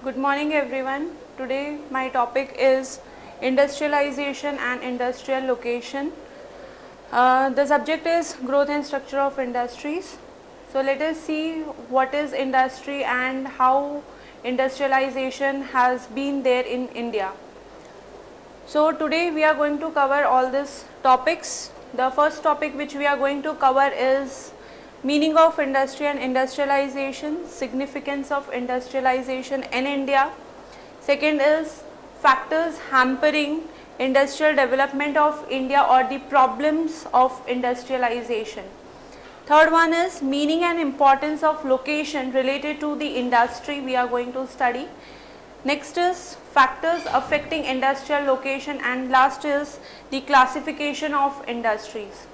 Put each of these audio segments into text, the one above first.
Good morning everyone. Today my topic is industrialization and industrial location. The subject is growth and structure of industries. So let us see what is industry and how industrialization has been there in India. So today we are going to cover all these topics. The first topic which we are going to cover is meaning of industry and industrialization, significance of industrialization in India. Second is factors hampering industrial development of India or the problems of industrialization. Third one is meaning and importance of location related to the industry we are going to study. Next is factors affecting industrial location, and last is the classification of industries.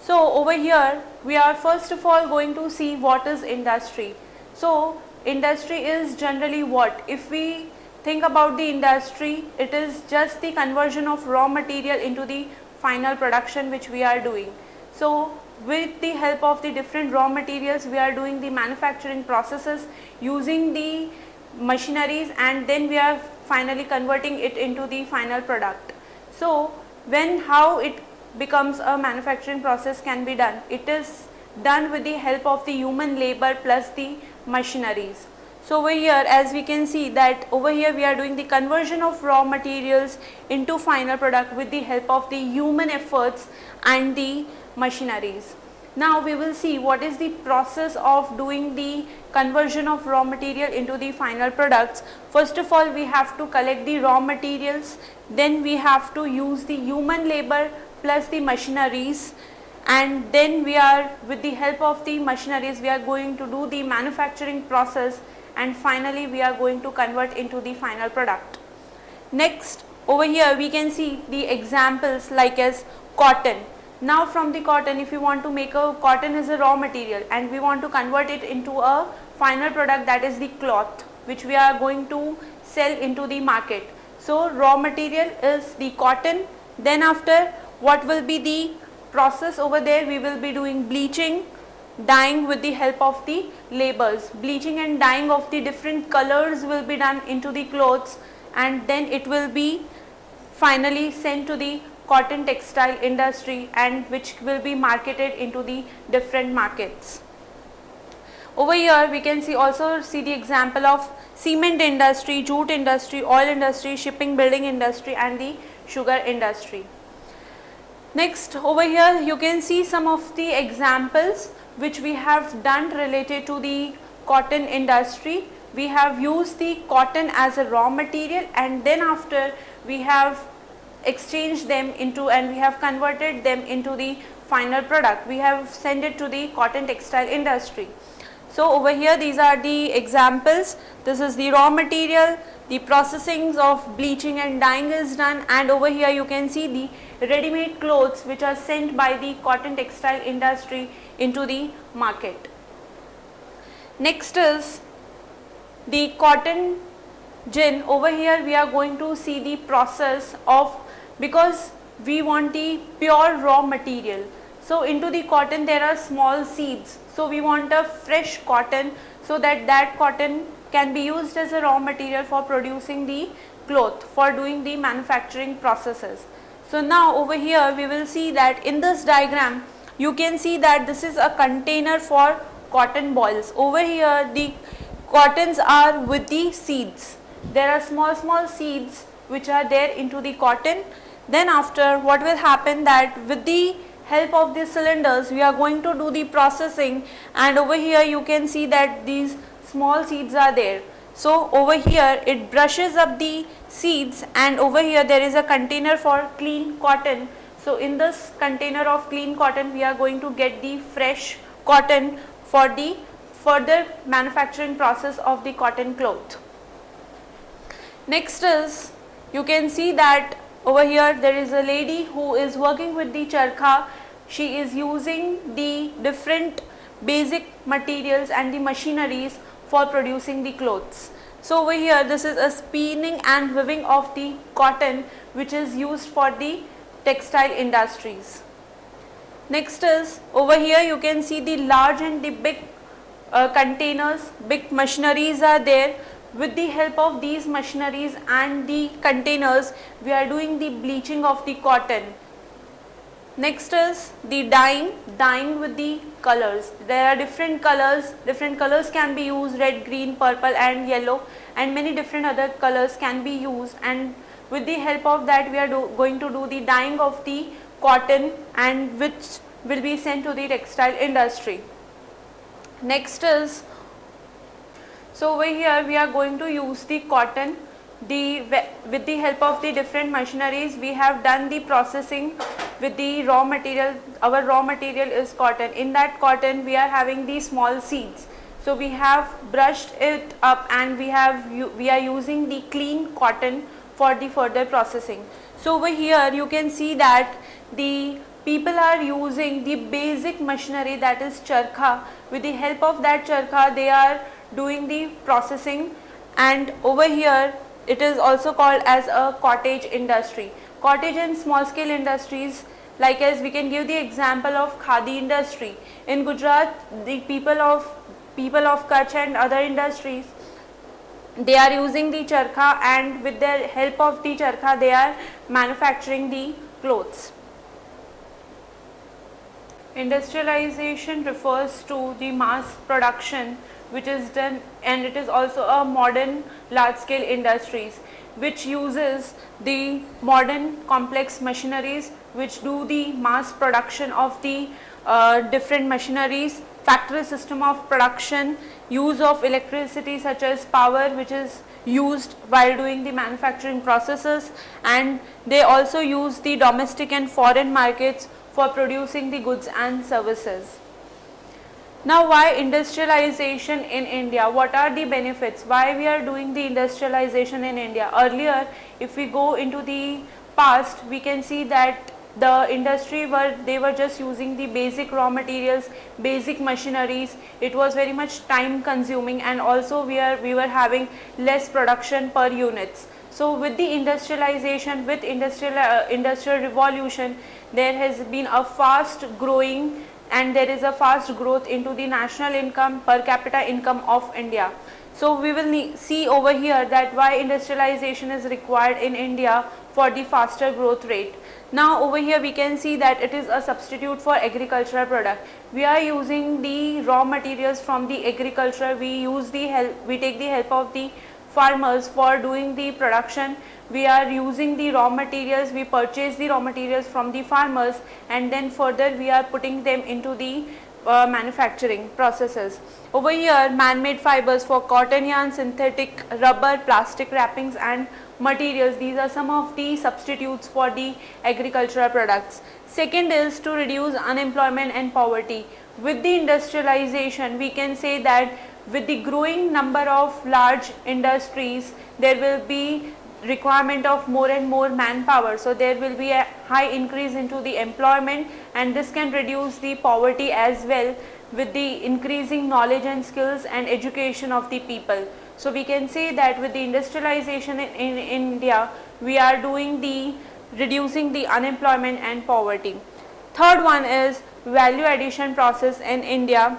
So over here we are first of all going to see what is industry. So industry is generally what? If we think about the industry, it is just the conversion of raw material into the final production which we are doing. So with the help of the different raw materials we are doing the manufacturing processes using the machineries, and then we are finally converting it into the final product. So how it becomes a manufacturing process can be done, it is done with the help of the human labor plus the machineries. So over here as we can see that over here we are doing the conversion of raw materials into final product with the help of the human efforts and the machineries. Now we will see what is the process of doing the conversion of raw material into the final products. First of all we have to collect the raw materials, then we have to use the human labor plus the machineries, and then we are with the help of the machineries we are going to do the manufacturing process, and finally we are going to convert into the final product. Next over here we can see the examples like as cotton. Now from the cotton, if you want to make a cotton is a raw material and we want to convert it into a final product, that is the cloth which we are going to sell into the market. So raw material is the cotton, then after what will be the process over there? We will be doing bleaching, dyeing with the help of the laborers. Bleaching and dyeing of the different colors will be done into the clothes, and then it will be finally sent to the cotton textile industry, and which will be marketed into the different markets. Over here we can also see the example of cement industry, jute industry, oil industry, shipping, building industry, and the sugar industry. Next over here you can see some of the examples which we have done related to the cotton industry. We have used the cotton as a raw material, and then after we have exchanged them into and we have converted them into the final product. We have sent it to the cotton textile industry. So over here these are the examples. This is the raw material, the processing of bleaching and dyeing is done, and over here you can see the ready-made clothes which are sent by the cotton textile industry into the market. Next is the cotton gin. Over here we are going to see the process of, because we want the pure raw material. So into the cotton there are small seeds. So we want a fresh cotton so that cotton can be used as a raw material for producing the cloth, for doing the manufacturing processes. So now over here we will see that in this diagram you can see that this is a container for cotton balls. Over here the cottons are with the seeds. There are small seeds which are there into the cotton. Then after what will happen that with the help of the cylinders we are going to do the processing, and over here you can see that these small seeds are there. So over here it brushes up the seeds, and over here there is a container for clean cotton. So in this container of clean cotton we are going to get the fresh cotton for the further manufacturing process of the cotton cloth. Next is you can see that over here there is a lady who is working with the charkha. She is using the different basic materials and the machineries for producing the clothes. So over here this is a spinning and weaving of the cotton which is used for the textile industries. Next is over here you can see the large and the big containers, big machineries are there with the help of these machineries and the containers, we are doing the bleaching of the cotton. Next is the dyeing with the colors. There are different colors can be used, red, green, purple and yellow, and many different other colors can be used, and with the help of that we are going to do the dyeing of the cotton, and which will be sent to the textile industry. Next is, so over here we are going to use the cotton. With the help of the different machineries, we have done the processing with the raw material. Our raw material is cotton. In that cotton we are having the small seeds. So we have brushed it up, and we are using the clean cotton for the further processing. So over here you can see that the people are using the basic machinery, that is charkha. With the help of that charkha they are doing the processing, and over here it is also called as a cottage industry. Cottage and small scale industries, like as we can give the example of khadi industry. In Gujarat, the people of Kutch and other industries, they are using the charkha, and with the help of the charkha they are manufacturing the clothes. Industrialization refers to the mass production which is done, and it is also a modern large scale industries which uses the modern complex machineries which do the mass production of the different machineries, factory system of production, use of electricity such as power which is used while doing the manufacturing processes, and they also use the domestic and foreign markets for producing the goods and services. Now, why industrialization in India? What are the benefits? Why we are doing the industrialization in India? Earlier, if we go into the past, we can see that the industry they were just using the basic raw materials, basic machineries. It was very much time consuming, and also we were having less production per units. So with the industrialization, with industrial revolution, there has been a fast growing, and there is a fast growth into the national income, per capita income of India. So we will see over here that why industrialization is required in India for the faster growth rate. Now over here we can see that it is a substitute for agricultural product. We are using the raw materials from the agriculture. We take the help of the farmers for doing the production. We are using the raw materials, we purchase the raw materials from the farmers, and then further we are putting them into the manufacturing processes. Over here, man-made fibers for cotton yarn, synthetic rubber, plastic wrappings and materials. These are some of the substitutes for the agricultural products. Second is to reduce unemployment and poverty. With the industrialization, we can say that with the growing number of large industries, there will be requirement of more and more manpower. So there will be a high increase into the employment, and this can reduce the poverty as well with the increasing knowledge and skills and education of the people. So we can say that with the industrialization in India, we are doing the reducing the unemployment and poverty. Third one is value addition process in India.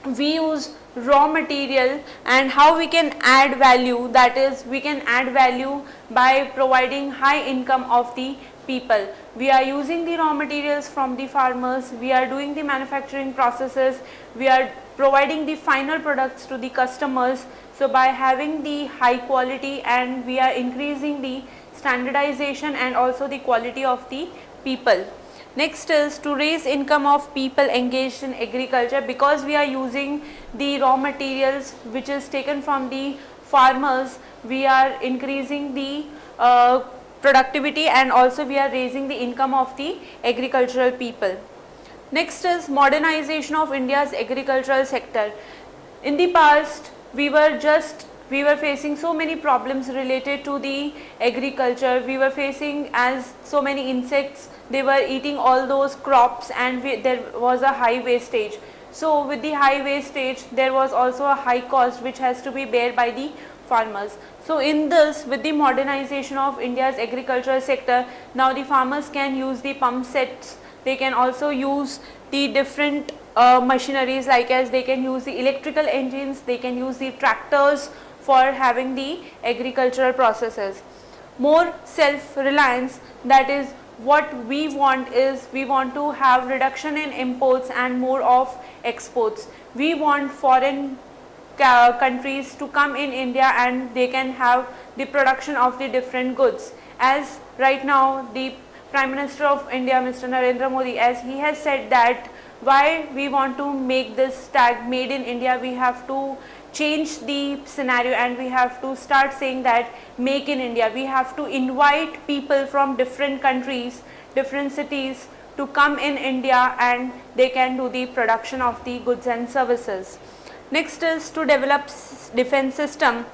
We use raw material, and how we can add value, that is we can add value by providing high income of the people. We are using the raw materials from the farmers, we are doing the manufacturing processes, we are providing the final products to the customers. So by having the high quality, and we are increasing the standardization and also the quality of the people. Next is to raise income of people engaged in agriculture. Because we are using the raw materials which is taken from the farmers, we are increasing the productivity, and also we are raising the income of the agricultural people. Next is modernization of India's agricultural sector. In the past, we were facing so many problems related to the agriculture. We were facing as so many insects, they were eating all those crops, and there was a high wastage. So with the high wastage, there was also a high cost which has to be borne by the farmers. So in this, with the modernization of India's agricultural sector, now the farmers can use the pump sets, they can also use the different machineries, like as they can use the electrical engines, they can use the tractors for having the agricultural processes. More self-reliance, that is what we want is we want to have reduction in imports and more of exports. We want foreign countries to come in India and they can have the production of the different goods. As right now the Prime Minister of India, Mr. Narendra Modi, as he has said that why we want to make this tag made in India, we have to change the scenario and we have to start saying that make in India. We have to invite people from different countries, different cities to come in India and they can do the production of the goods and services. Next is to develop defense system.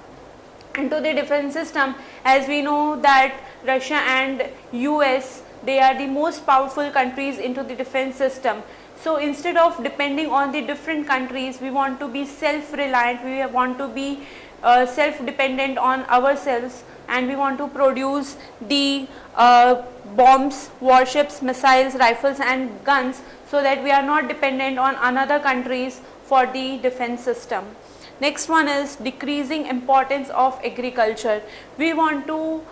Into the defense system, as we know that Russia and US, they are the most powerful countries into the defense system. So instead of depending on the different countries, we want to be self-reliant, we want to be self-dependent on ourselves, and we want to produce the bombs, warships, missiles, rifles and guns, so that we are not dependent on another countries for the defense system. Next one is decreasing importance of agriculture. We want to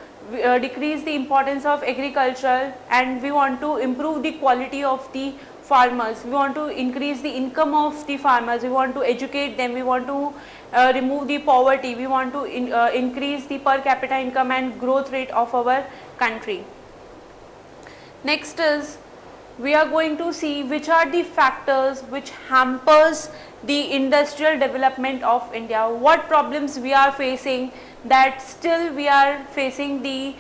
decrease the importance of agriculture and we want to improve the quality of the farmers. We want to increase the income of the farmers, we want to educate them, we want to remove the poverty, we want to increase the per capita income and growth rate of our country. Next is we are going to see which are the factors which hampers the industrial development of India. What problems we are facing that still we are facing the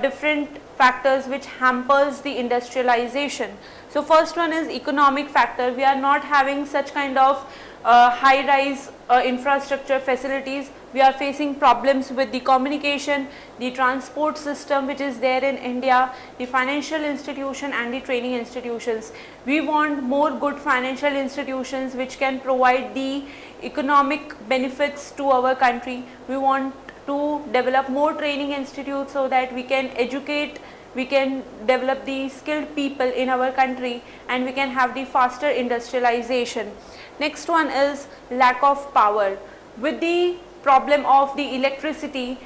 different factors which hampers the industrialization. So first one is economic factor. We are not having such kind of high-rise infrastructure facilities. We are facing problems with the communication, the transport system which is there in India, the financial institution and the training institutions. We want more good financial institutions which can provide the economic benefits to our country. We want to develop more training institutes so that we can educate, we can develop the skilled people in our country and we can have the faster industrialization. Next one is lack of power. With the problem of the electricity,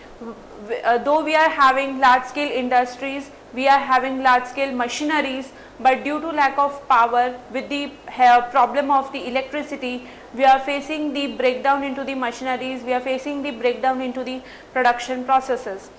though we are having large scale industries, we are having large scale machineries, but due to lack of power, with the problem of the electricity, we are facing the breakdown into the machineries, we are facing the breakdown into the production processes.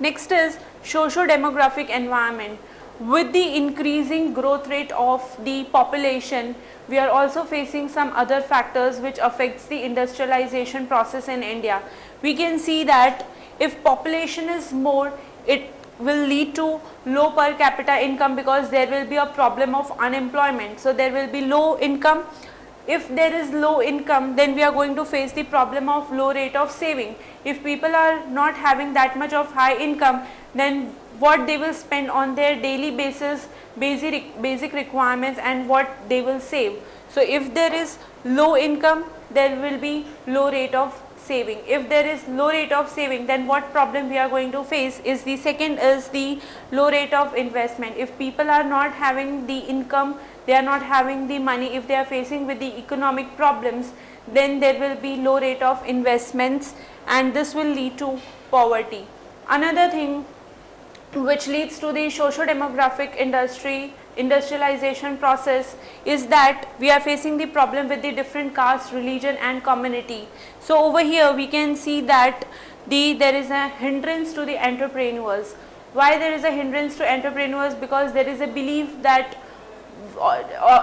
Next is socio-demographic environment. With the increasing growth rate of the population, we are also facing some other factors which affects the industrialization process in India. We can see that if population is more, it will lead to low per capita income because there will be a problem of unemployment. So there will be low income. If there is low income, then we are going to face the problem of low rate of saving. If people are not having that much of high income, then what they will spend on their daily basis, basic requirements, and what they will save. So if there is low income, there will be low rate of saving. If there is low rate of saving, then what problem we are going to face is the second is the low rate of investment. If people are not having the income, they are not having the money, if they are facing with the economic problems, then there will be low rate of investments and this will lead to poverty. Another thing which leads to the socio-demographic industrialization process is that we are facing the problem with the different caste, religion and community. So over here we can see that there is a hindrance to the entrepreneurs. Why there is a hindrance to entrepreneurs? Because there is a belief that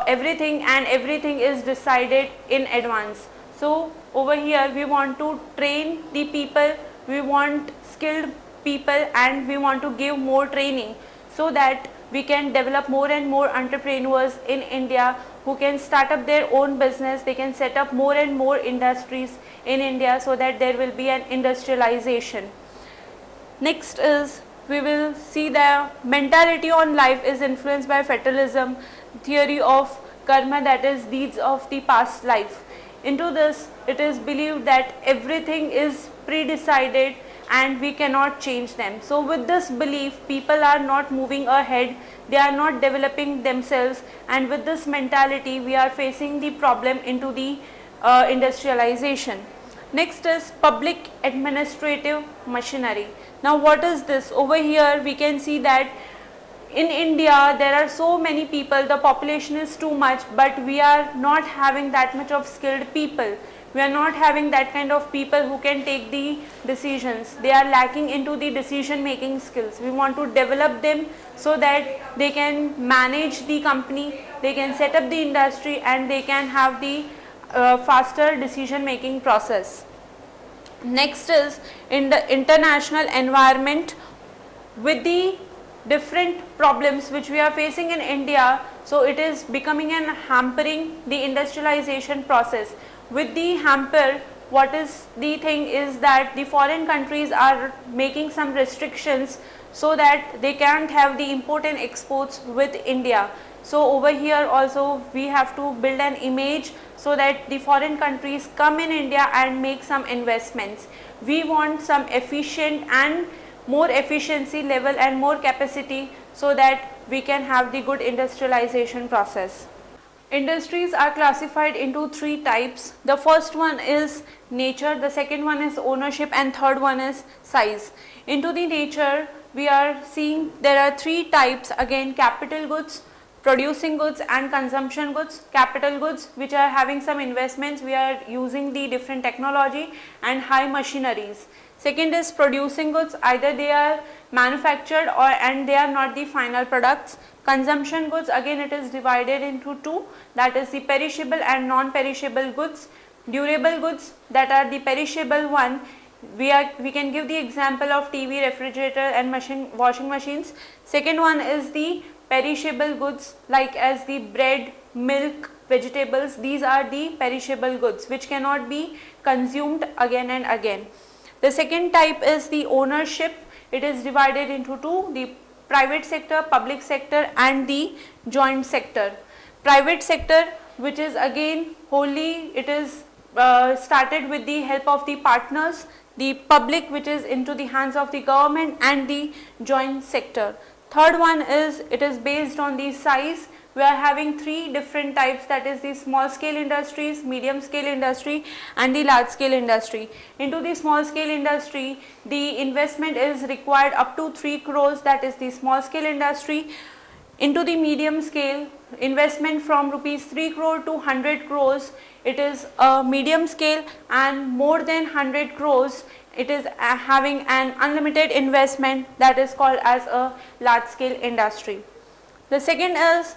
everything is decided in advance. So over here we want to train the people, we want skilled people and we want to give more training so that we can develop more and more entrepreneurs in India who can start up their own business, they can set up more and more industries in India so that there will be an industrialization. Next is we will see the mentality on life is influenced by fatalism, theory of karma, that is deeds of the past life. Into this, it is believed that everything is pre-decided and we cannot change them. So with this belief, people are not moving ahead, they are not developing themselves, and with this mentality we are facing the problem into the industrialization. Next is public administrative machinery. Now what is this? Over here we can see that in India there are so many people, the population is too much, but we are not having that much of skilled people. We are not having that kind of people who can take the decisions. They are lacking into the decision making skills. We want to develop them so that they can manage the company, they can set up the industry, and they can have the faster decision making process. Next is in the international environment, with the different problems which we are facing in India, so it is becoming and hampering the industrialization process. With the hamper, what is the thing is that the foreign countries are making some restrictions so that they can't have the import and exports with India. So over here also we have to build an image so that the foreign countries come in India and make some investments. We want some efficient and more efficiency level and more capacity so that we can have the good industrialization process. Industries are classified into three types. The first one is nature, the second one is ownership, and third one is size. Into the nature, we are seeing there are three types again: capital goods, producing goods, and consumption goods. Capital goods, which are having some investments, we are using the different technology and high machineries. Second is producing goods, either they are manufactured and they are not the final products. Consumption goods, again it is divided into two, that is the perishable and non-perishable goods. Durable goods, that are the perishable one, we can give the example of TV, refrigerator, and washing machines. Second one is the perishable goods, like as the bread, milk, vegetables. These are the perishable goods which cannot be consumed again and again. The second type is the ownership. It is divided into two: the private sector, public sector, and the joint sector. Private sector, which is again wholly, it is started with the help of the partners. The public, which is into the hands of the government, and the joint sector. Third one is, it is based on the size. We are having three different types, that is the small scale industries, medium scale industry, and the large scale industry. Into the small scale industry, the investment is required up to 3 crores, that is the small scale industry. Into the medium scale, investment from rupees 3 crore to 100 crores, it is a medium scale, and more than 100 crores, it is having an unlimited investment, that is called as a large scale industry. The second is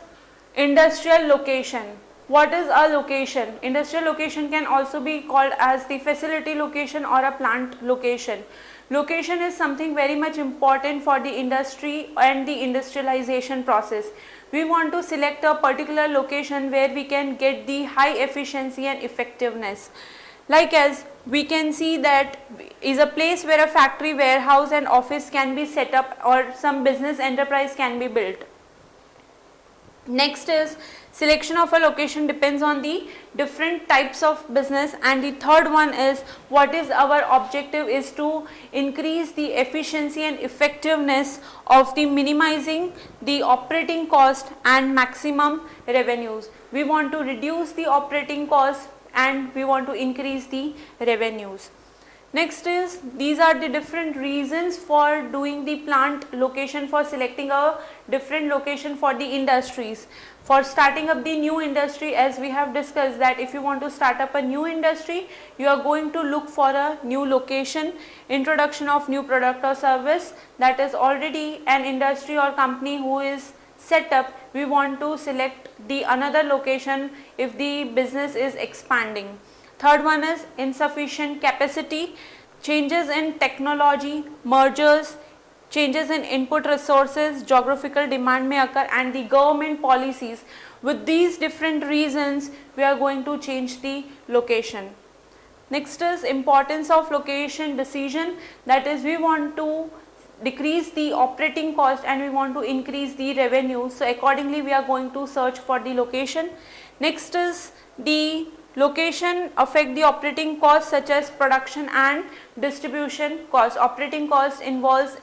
industrial location. What is a location? Industrial location can also be called as the facility location or a plant location. Location is something very much important for the industry and the industrialization process. We want to select a particular location where we can get the high efficiency and effectiveness. Like as we can see that is a place where a factory, warehouse, and office can be set up, or some business enterprise can be built. Next is selection of a location depends on the different types of business, and the third one is what is our objective is to increase the efficiency and effectiveness of the minimizing the operating cost and maximum revenues. We want to reduce the operating cost and we want to increase the revenues. Next is, these are the different reasons for doing the plant location, for selecting a different location for the industries. For starting up the new industry, as we have discussed that if you want to start up a new industry, you are going to look for a new location. Introduction of new product or service, that is already an industry or company who is set up, we want to select the another location if the business is expanding. Third one is insufficient capacity, changes in technology, mergers, changes in input resources, geographical demand may occur, and the government policies. With these different reasons, we are going to change the location. Next is importance of location decision, that is we want to decrease the operating cost and we want to increase the revenue. So accordingly we are going to search for the location. Next is the location affect the operating costs such as production and distribution costs. Operating cost involves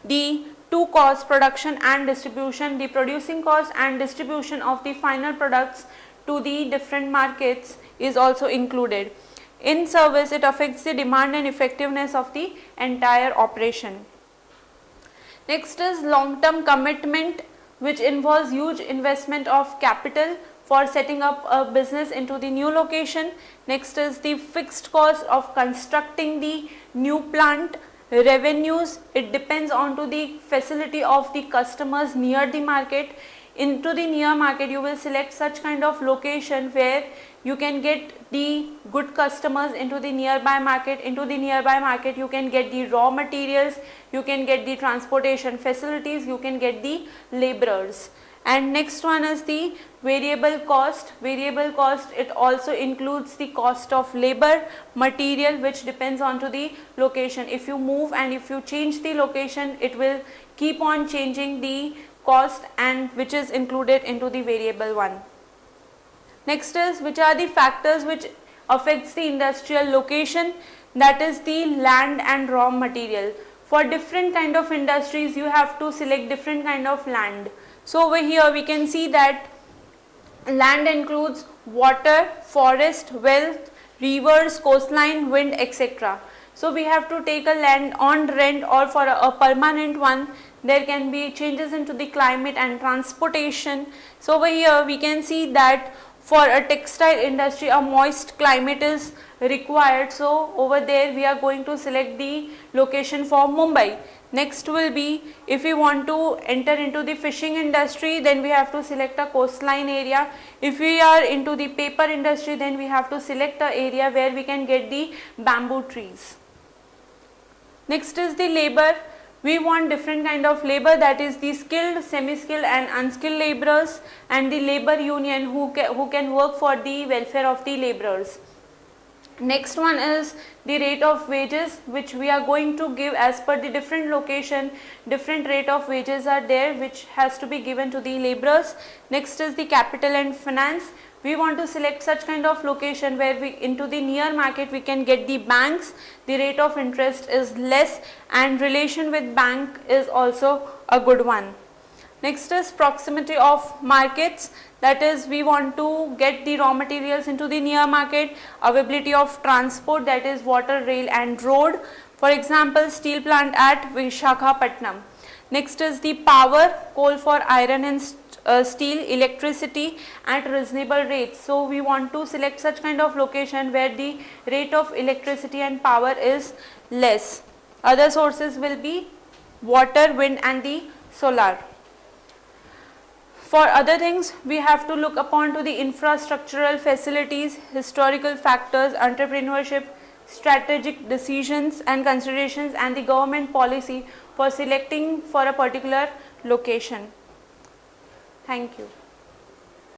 the two costs, production and distribution. The producing cost and distribution of the final products to the different markets is also included. in service, it affects the demand and effectiveness of the entire operation. Next is long term commitment, which involves huge investment of capital for setting up a business into the new location. Next is the fixed cost of constructing the new plant. Revenues, it depends on to the facility of the customers near the market. Into the near market, you will select such kind of location where you can get the good customers into the nearby market. Into the nearby market, you can get the raw materials, you can get the transportation facilities, you can get the laborers. And next one is the variable cost. Variable cost, it also includes the cost of labor, material, which depends on to the location. If you move and if you change the location, it will keep on changing the cost, and which is included into the variable one. Next is, which are the factors which affects the industrial location, that is the land and raw material. For different kind of industries, you have to select different kind of land. So over here we can see that land includes water, forest, wealth, rivers, coastline, wind, etc. So we have to take a land on rent or for a permanent one. There can be changes into the climate and transportation. So over here we can see that for a textile industry, a moist climate is required. So over there we are going to select the location for Mumbai. Next will be, if we want to enter into the fishing industry, then we have to select a coastline area. If we are into the paper industry, then we have to select an area where we can get the bamboo trees. Next is the labor. We want different kind of labor, that is the skilled, semi-skilled and unskilled laborers, and the labor union who can work for the welfare of the laborers. Next one is the rate of wages, which we are going to give as per the different location. Different rate of wages are there, which has to be given to the laborers. Next is the capital and finance. We want to select such kind of location where we into the near market we can get the banks. The rate of interest is less and relation with bank is also a good one. Next is proximity of markets, that is we want to get the raw materials into the near market. Availability of transport, that is water, rail and road. For example, steel plant at Visakhapatnam. Next is the power, coal for iron and steel, electricity at reasonable rates. So we want to select such kind of location where the rate of electricity and power is less. Other sources will be water, wind and the solar. For other things, we have to look upon to the infrastructural facilities, historical factors, entrepreneurship, strategic decisions and considerations, and the government policy for selecting for a particular location. Thank you.